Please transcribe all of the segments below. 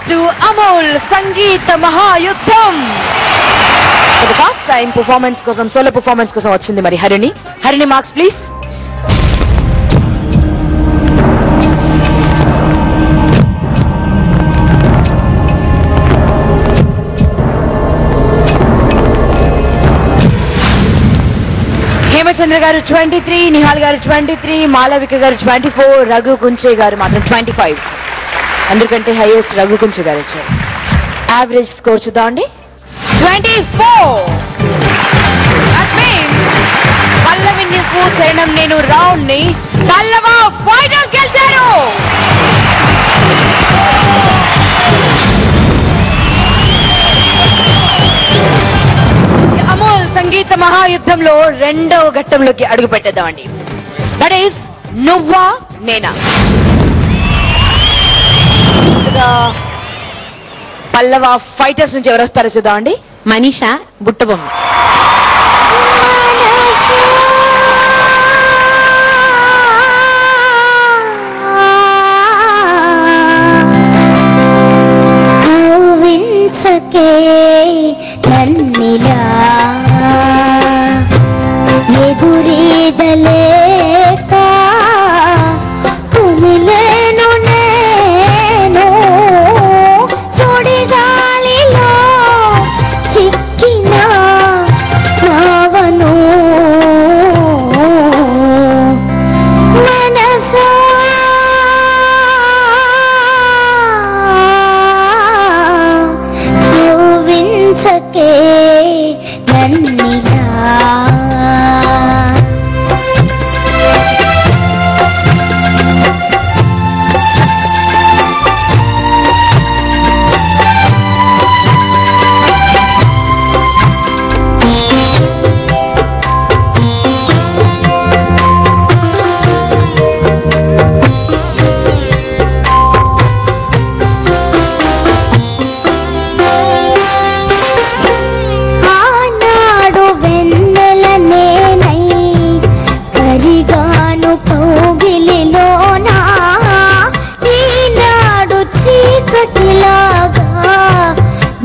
to Amol Sangeet Mahayuddham. For the first time performance kosam solo performance kosam vachindi mari Harini marks please. Hemachandra గారు 23, నిహాల్ గారు 23, మాలవిక గారు 24, రఘు కుంచే గారు మాత్రం 25. అందరికంటే హైయెస్ట్ రఘు కుంచే గారు వచ్చారు. యావరేజ్ స్కోర్ చూద్దామండి 24. That means పల్లవి నువ్వు చరణం నేను రౌండ్ ని పల్లవ ఫైటర్స్ గెలిచారు. అమోల్ సంగీత మహాయుద్ధంలో రెండవ ఘట్టంలోకి అడుగు పెట్టేద్దామండి. దట్ ఈస్ నువ్వా నేనా. పల్లవ ఫైటర్స్ నుంచి ఎవరు వస్తారో చూద్దామండి. మనీషా బుట్టబొమ్మ. నన్నిలా ఎదురీదలేక కుమిలేను నేను సుడిగాలిలో చిక్కిన నావను మనసా కే నన్నిలా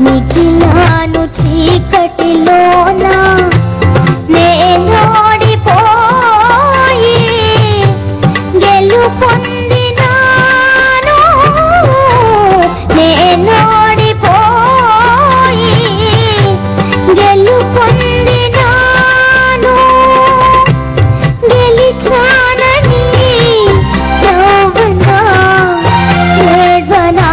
మిగిలాను చీకటిలోనా నేనోడిపోయి గెలుపొందినాను నేనోడిపోయి గెలుపొందినాను గెలిచానని నవ్వనా ఏడ్వనా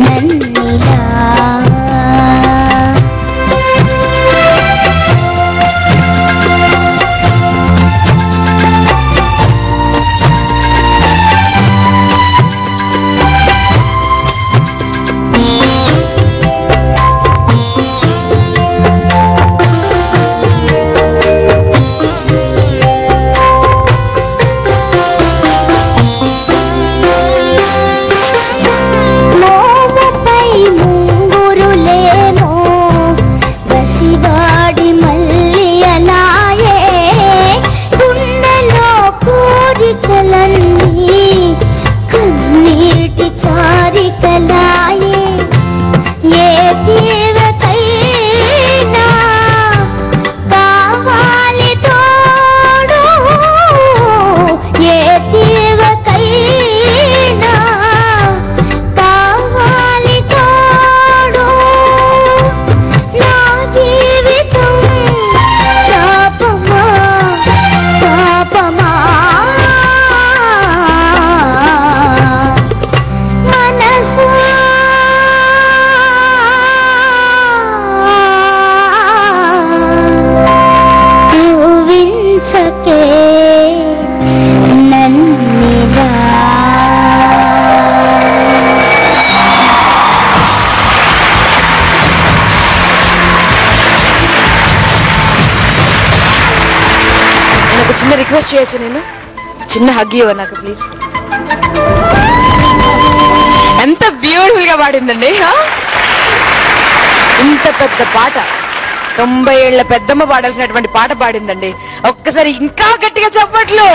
నన్నిలా కన్నీటి చారికలాయే ఏ తీవకైనా కావాలి తోడు ఏ తీవకైనా కావాలి తోడు నా జీవితం శాపమా పాపమా చిన్న రిక్వెస్ట్ చేయొచ్చు నేను చిన్న హగ్ ఇవ్వ నాకు ప్లీజ్ ఎంత బ్యూటిఫుల్ గా పాడిందండి ఇంత పెద్ద పాట 90 ఏళ్ల పెద్దమ్మ పాడాల్సినటువంటి పాట పాడిందండి. ఒక్కసారి ఇంకా గట్టిగా చెప్పట్లు.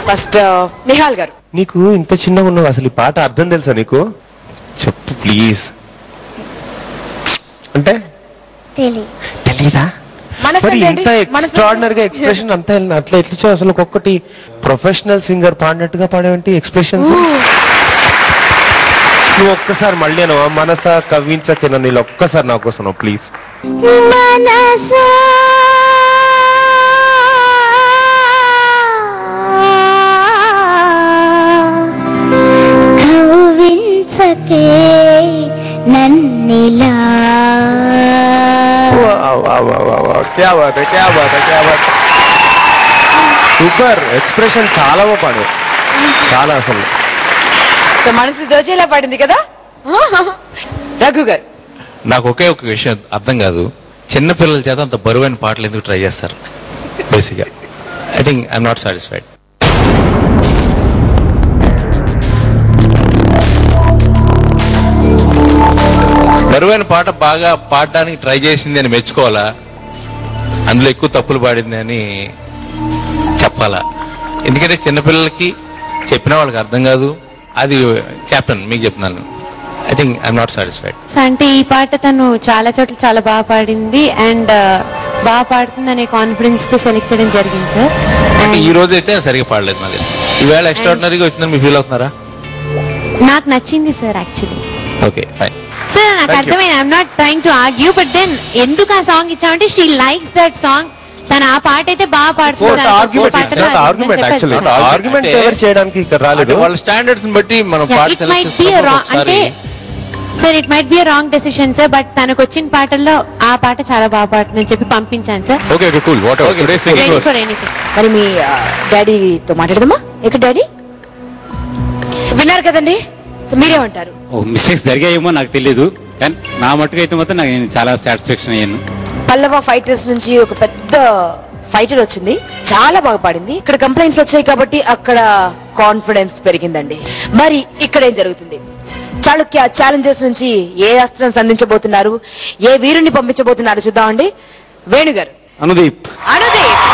ఫస్ట్ నిహాల్ గారు, నీకు ఇంత చిన్నగా ఉన్నావు, అసలు ఈ పాట అర్థం తెలుసా నీకు? చెప్పు ప్లీజ్. అంటే తెలీదా? మరి ఇంత ఎక్స్ట్రాడినరీ గా ఎక్స్ప్రెషన్ అంతా అట్లా ఎట్లా అసలు ఒక్కొక్కటి ప్రొఫెషనల్ సింగర్ పాడినట్టుగా పాడేవంటి ఎక్స్ప్రెషన్స్. నువ్వు ఒక్కసారి మళ్ళీ మనస కవించకే నన్ను ఇలా ఒక్కసారి నా కోసం ప్లీజ్. మనసా కవించకే నన్నిలా. क्या बात है, क्या बात है, क्या बात. సూపర్ ఎక్స్ప్రెషన్, చాలా పాడు, చాలా అసలు. సో మనసు దోచేలా పాడింది కదా. రఘు గారు, నాకు ఒకే ఒక విషయం అర్థం కాదు, చిన్న పిల్లల చేత అంత బరువైన పాటలు ఎందుకు ట్రై చేస్తారు? బేసిక్గా I think I'm not satisfied. బరువైన పాట బాగా పాడడానికి ట్రై చేసింది అని మెచ్చుకోవాలా, అందులో ఎక్కువ తప్పులు పాడింది అని చెప్పాలా? ఎందుకంటే చిన్నపిల్లలకి చెప్పిన వాళ్ళకి అర్థం కాదు. అది కెప్టెన్ మీకు చెప్తున్నాను, I think I'm not satisfied. అంటే ఈ పాట తను చాలా చోట్ల చాలా బాగా పాడింది అండ్ బాగా పాడుతుంది అనే కాన్ఫిడెన్స్ తో సెలెక్ట్ చేయడం జరిగింది సార్. ఈ రోజు అయితే సరిగా పాడలేదు నాకు. ఈవేళ ఎక్స్ట్రాడినరీగా వచ్చిందని మీరు ఫీల్ అవుతున్నారా? నాకు నచ్చింది sir actually. Okay fine sir, నాకు అర్థమైంది. I'm not trying to argue, but then ఎందుకు ఆ సాంగ్ ఇచ్చామంటే షీ లైక్స్ దట్ సాంగ్. తను ఆ పాట అయితే బాగా పాడుతుంది. వాళ్ళ స్టాండర్డ్స్ బట్టి మనం అంటే sir it might be wrong decision sir, but తనకు వచ్చిన పాటల్లో ఆ పాట చాలా బాగా పాడుతుందని చెప్పి పంపించాను సార్. మరి మీ డాడీతో మాట్లాడదామా? ఇక్కడ డాడీ విన్నారు కదండి, సో మీరేమంటారు? మిస్టేక్స్ జరిగాయేమో నాకు తెలియదు, కానీ నా మట్టుకు అయితే మాత్రం నాకు చాలా సాటిస్ఫాక్షన్ అయ్యాను. పల్లవ ఫైటర్స్ నుంచి ఒక పెద్ద ఫైటర్ వచ్చింది, చాలా బాగా పాడింది. ఇక్కడ కంప్లైంట్స్ వచ్చాయి కాబట్టి అక్కడ కాన్ఫిడెన్స్ పెరిగిందండి. మరి ఇక్కడ ఏం జరుగుతుంది? చాళుక్య ఛాలెంజర్స్ నుంచి ఏ అస్త్రం సంధించబోతున్నారు, ఏ వీరుని పంపించబోతున్నారు చూద్దామండి. వేణుగారు. అనుదీప్. అనుదీప్